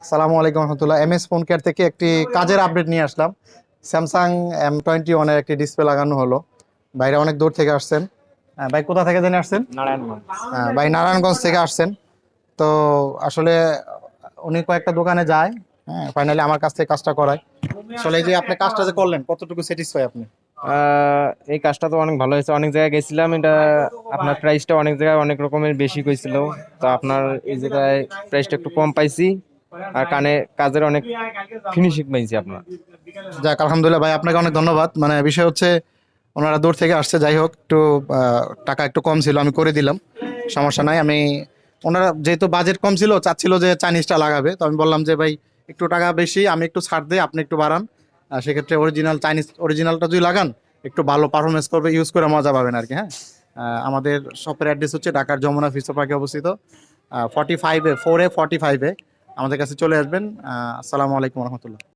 আসসালামু আলাইকুম রহমতুল্লাহ। MS phone care থেকে একটি কাজের আপডেট নিয়ে আসলাম। স্যামসাং M21 এর একটি ডিসপ্লে লাগানো হলো। বাইরে অনেক দূর থেকে আসছেন। ভাই কোথা থেকে জেনে আসছেন? নারায়ণগঞ্জ। ভাই নারায়ণগঞ্জ থেকে আসছেন। তো আসলে উনি কয়েকটা দোকানে যায়, হ্যাঁ, ফাইনালি আমার কাছ থেকে কাজটা করায়। আসলে এই যে আপনি কাজটা যে করলেন, কতটুকু স্যাটিসফাই আপনি? এই কাজটা তো অনেক ভালো হয়েছে। অনেক জায়গায় গেছিলাম, এটা আপনার প্রাইসটা অনেক জায়গায় অনেক রকমের বেশি কইছিল। তো আপনার এই জায়গায় প্রাইসটা একটু কম পাইছি, আর কাজের অনেক ফিনিশিং পাইছি আপনার। যাক আলহামদুলিল্লাহ ভাই, আপনাকে অনেক ধন্যবাদ। মানে বিষয় হচ্ছে ওনারা দূর থেকে আসছে, যাই হোক একটু টাকা একটু কম ছিল, আমি করে দিলাম, সমস্যা নাই। ওনারা যেহেতু বাজেট কম ছিল, চাচ্ছিল যে চাইনিজটা লাগাবে, তো আমি বললাম যে ভাই একটু টাকা বেশি, আমি একটু ছাড় দিই, আপনি একটু বাড়ান। সেক্ষেত্রে অরিজিনালটা যদি লাগান একটু ভালো পারফরমেন্স করবে, ইউজ করে মজা পাবেন আর কি। হ্যাঁ, আমাদের শপের অ্যাড্রেস হচ্ছে ঢাকার যমুনা ফিউচার পার্কে অবস্থিত, 45-এ আমাদের কাছে চলে আসবেন। আসসালামু আলাইকুম রহমতুল্লাহ।